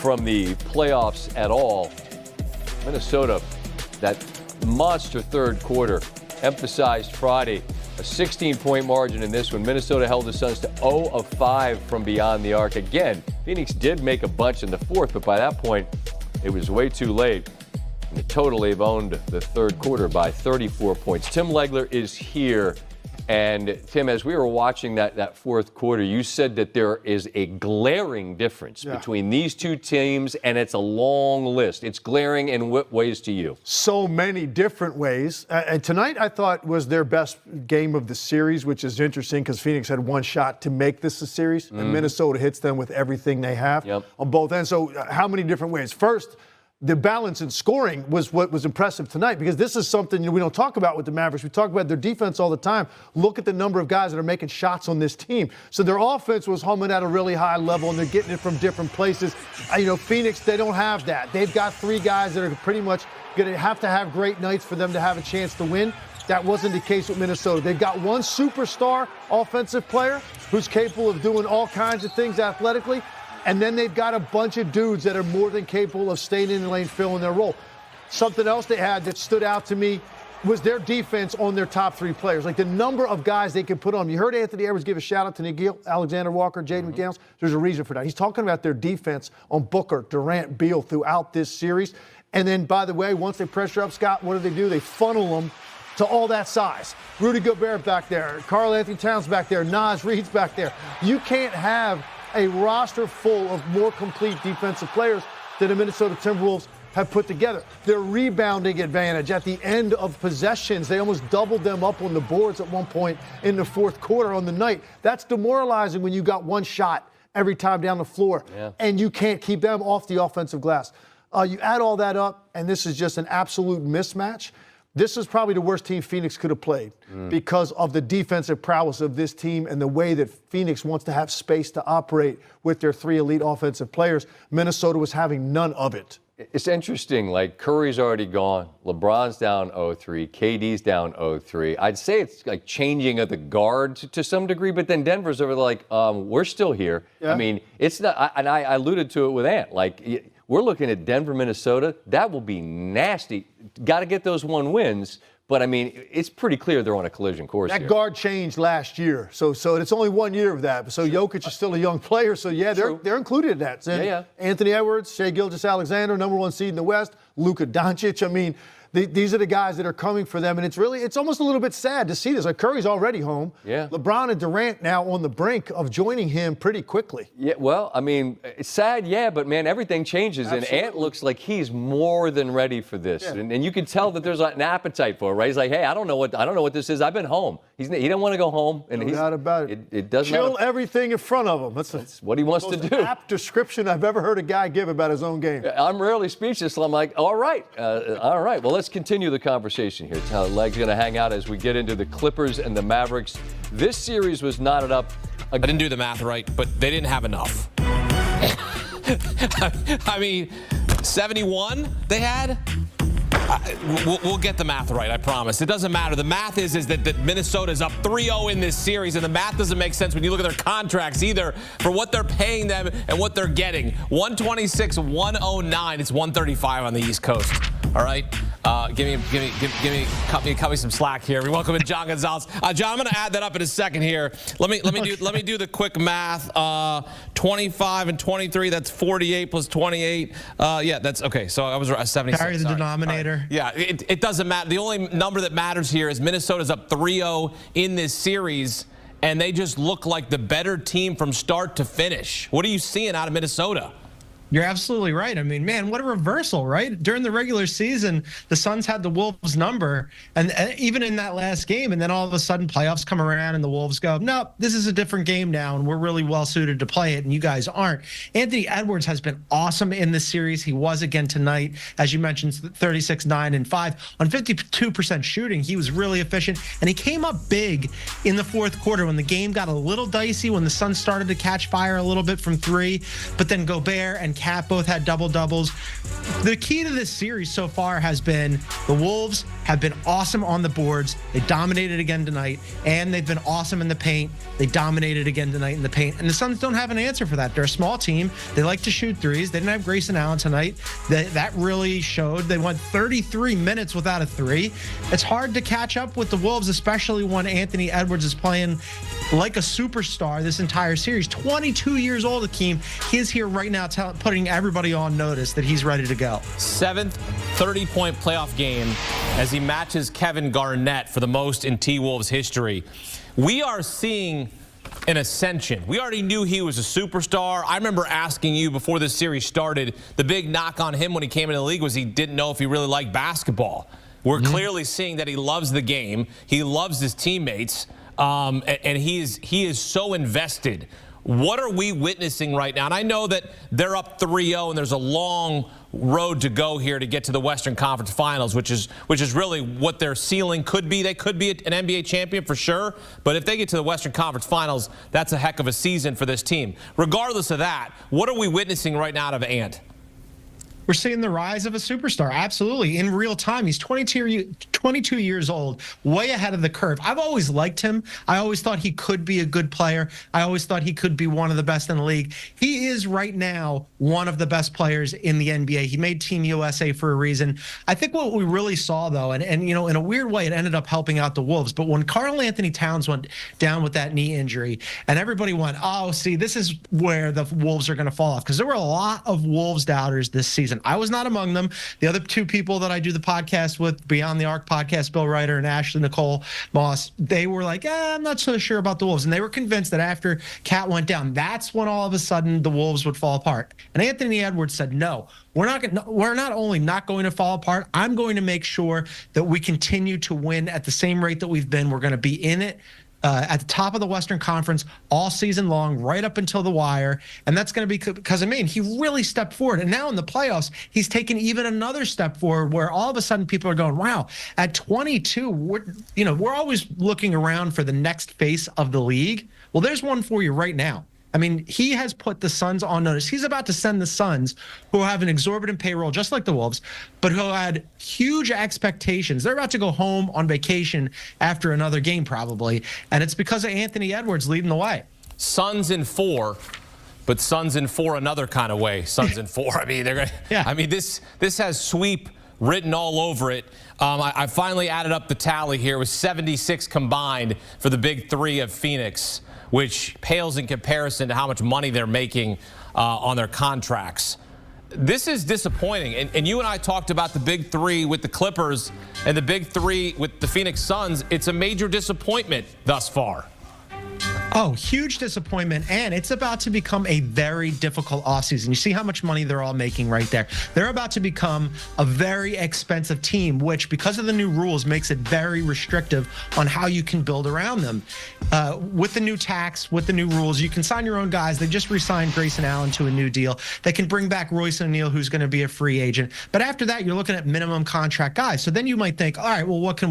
from the playoffs at all. Minnesota, that monster third quarter, emphasized Friday. A 16-point margin in this one. Minnesota held the Suns to 0 of 5 from beyond the arc. Again, Phoenix did make a bunch in the fourth, but by that point, it was way too late. In total, they've owned the third quarter by 34 points. Tim Legler is here. And, Tim, as we were watching that fourth quarter, you said that there is a glaring difference between these two teams, and it's a long list. It's glaring in what ways to you? So many different ways. And tonight, I thought, was their best game of the series, which is interesting because Phoenix had one shot to make this a series, and Minnesota hits them with everything they have on both ends. So how many different ways? First, the balance in scoring was what was impressive tonight, because this is something we don't talk about with the Mavericks. We talk about their defense all the time. Look at the number of guys that are making shots on this team. So their offense was humming at a really high level, and they're getting it from different places. Phoenix, they don't have that. They've got three guys that are pretty much going to have great nights for them to have a chance to win. That wasn't the case with Minnesota. They've got one superstar offensive player who's capable of doing all kinds of things athletically. And then they've got a bunch of dudes that are more than capable of staying in the lane, filling their role. Something else they had that stood out to me was their defense on their top three players. Like the number of guys they could put on. You heard Anthony Edwards give a shout out to Nikhil, Alexander Walker, Jaden McDaniels. There's a reason for that. He's talking about their defense on Booker, Durant, Beal throughout this series. And then, by the way, once they pressure up Scott, what do? They funnel them to all that size. Rudy Gobert back there, Karl Anthony Towns back there, Naz Reid's back there. You can't have a roster full of more complete defensive players than the Minnesota Timberwolves have put together. Their rebounding advantage at the end of possessions, they almost doubled them up on the boards at one point in the fourth quarter on the night. That's demoralizing when you got one shot every time down the floor, and you can't keep them off the offensive glass. You add all that up, and this is just an absolute mismatch. This is probably the worst team Phoenix could have played because of the defensive prowess of this team and the way that Phoenix wants to have space to operate with their three elite offensive players. Minnesota was having none of it. It's interesting, like Curry's already gone. LeBron's down 0-3. KD's down 0-3. I'd say it's like changing of the guard to some degree, but then Denver's over there like, we're still here. I mean, it's not, and I alluded to it with Ant, like, we're looking at Denver, Minnesota. That will be nasty. Got to get those one wins. But, I mean, it's pretty clear they're on a collision course That here. guard changed last year. So it's only 1 year of that. So Jokic is still a young player. So, they're included in that. So Anthony Edwards, Shai Gilgeous-Alexander, number one seed in the West, Luka Doncic. I mean, these are the guys that are coming for them, and it's almost a little bit sad to see this. Like Curry's already home. LeBron and Durant now on the brink of joining him pretty quickly. Yeah, well, I mean, it's sad, but man, everything changes, Absolutely. And Ant looks like he's more than ready for this, and you can tell that there's an appetite for it, right? He's like, hey, I don't know what this is. I've been home. He didn't want to go home, and no doubt about it. It doesn't kill everything in front of him. That's what he wants to do. Apt description I've ever heard a guy give about his own game. I'm rarely speechless, so I'm like, all right. Well, let's continue the conversation here. It's how Leg's going to hang out as we get into the Clippers and the Mavericks. This series was knotted up. I didn't do the math right, but they didn't have enough. I mean, 71 they had? We'll get the math right, I promise. It doesn't matter. The math is that Minnesota is up 3-0 in this series, and the math doesn't make sense when you look at their contracts either for what they're paying them and what they're getting. 126, 109. It's 135 on the East Coast. All right, cut me some slack here. We welcome in John Gonzalez. John, I'm going to add that up in a second here. Let me do the quick math. 25 and 23. That's 48 plus 28. That's okay. So I was 76. Carry the denominator. Right. Yeah, it doesn't matter. The only number that matters here is Minnesota's up 3-0 in this series, and they just look like the better team from start to finish. What are you seeing out of Minnesota? You're absolutely right. I mean, man, what a reversal, right? During the regular season, the Suns had the Wolves number, and even in that last game, and then all of a sudden playoffs come around and the Wolves go, no, this is a different game now, and we're really well suited to play it, and you guys aren't. Anthony Edwards has been awesome in this series. He was again tonight, as you mentioned, 36, 9, and 5. On 52% shooting, he was really efficient, and he came up big in the fourth quarter when the game got a little dicey, when the Suns started to catch fire a little bit from three, but then Gobert and Cat both had double-doubles. The key to this series so far has been the Wolves have been awesome on the boards. They dominated again tonight, and they've been awesome in the paint. They dominated again tonight in the paint, and the Suns don't have an answer for that. They're a small team. They like to shoot threes. They didn't have Grayson Allen tonight. That really showed. They went 33 minutes without a three. It's hard to catch up with the Wolves, especially when Anthony Edwards is playing like a superstar this entire series. 22 years old, Akeem. He's here right now putting everybody on notice that he's ready to go. 7th 30-point playoff game as he matches Kevin Garnett for the most in T-Wolves history. We are seeing an ascension. We already knew he was a superstar. I remember asking you before this series started, the big knock on him when he came into the league was he didn't know if he really liked basketball. We're clearly seeing that he loves the game. He loves his teammates, and he is so invested. What are we witnessing right now? And I know that they're up 3-0, and there's a long road to go here to get to the Western Conference Finals, which is really what their ceiling could be. They could be an NBA champion for sure, but if they get to the Western Conference Finals, that's a heck of a season for this team. Regardless of that, what are we witnessing right now out of Ant? We're seeing the rise of a superstar, absolutely, in real time. He's 22 years old, way ahead of the curve. I've always liked him. I always thought he could be a good player. I always thought he could be one of the best in the league. He is right now one of the best players in the NBA. He made Team USA for a reason. I think what we really saw, though, and you know, in a weird way, it ended up helping out the Wolves. But when Karl Anthony Towns went down with that knee injury, and everybody went, oh, see, this is where the Wolves are going to fall off, because there were a lot of Wolves doubters this season. I was not among them. The other two people that I do the podcast with, Beyond the Arc podcast, Bill Ryder and Ashley Nicole Moss, they were like, I'm not so sure about the Wolves. And they were convinced that after Cat went down, that's when all of a sudden the Wolves would fall apart. And Anthony Edwards said, no, we're not only not going to fall apart, I'm going to make sure that we continue to win at the same rate that we've been. We're going to be in it at the top of the Western Conference all season long, right up until the wire. And that's going to be because of me. And he really stepped forward. And now in the playoffs, he's taken even another step forward where all of a sudden people are going, wow, at 22, we're always looking around for the next face of the league. Well, there's one for you right now. I mean, he has put the Suns on notice. He's about to send the Suns, who have an exorbitant payroll just like the Wolves, but who had huge expectations. They're about to go home on vacation after another game probably, and it's because of Anthony Edwards leading the way. Suns in 4, but Suns in 4 another kind of way. Suns in 4. I mean, they're gonna. Yeah. I mean, this has sweep written all over it. I finally added up the tally here. It was 76 combined for the big three of Phoenix, which pales in comparison to how much money they're making on their contracts. This is disappointing. And you and I talked about the big three with the Clippers and the big three with the Phoenix Suns. It's a major disappointment thus far. Oh, huge disappointment, and it's about to become a very difficult offseason. You see how much money they're all making right there. They're about to become a very expensive team, which, because of the new rules, makes it very restrictive on how you can build around them. With the new tax, with the new rules, you can sign your own guys. They just re-signed Grayson Allen to a new deal. They can bring back Royce O'Neal, who's going to be a free agent. But after that, you're looking at minimum contract guys. So then you might think, all right, well, what can we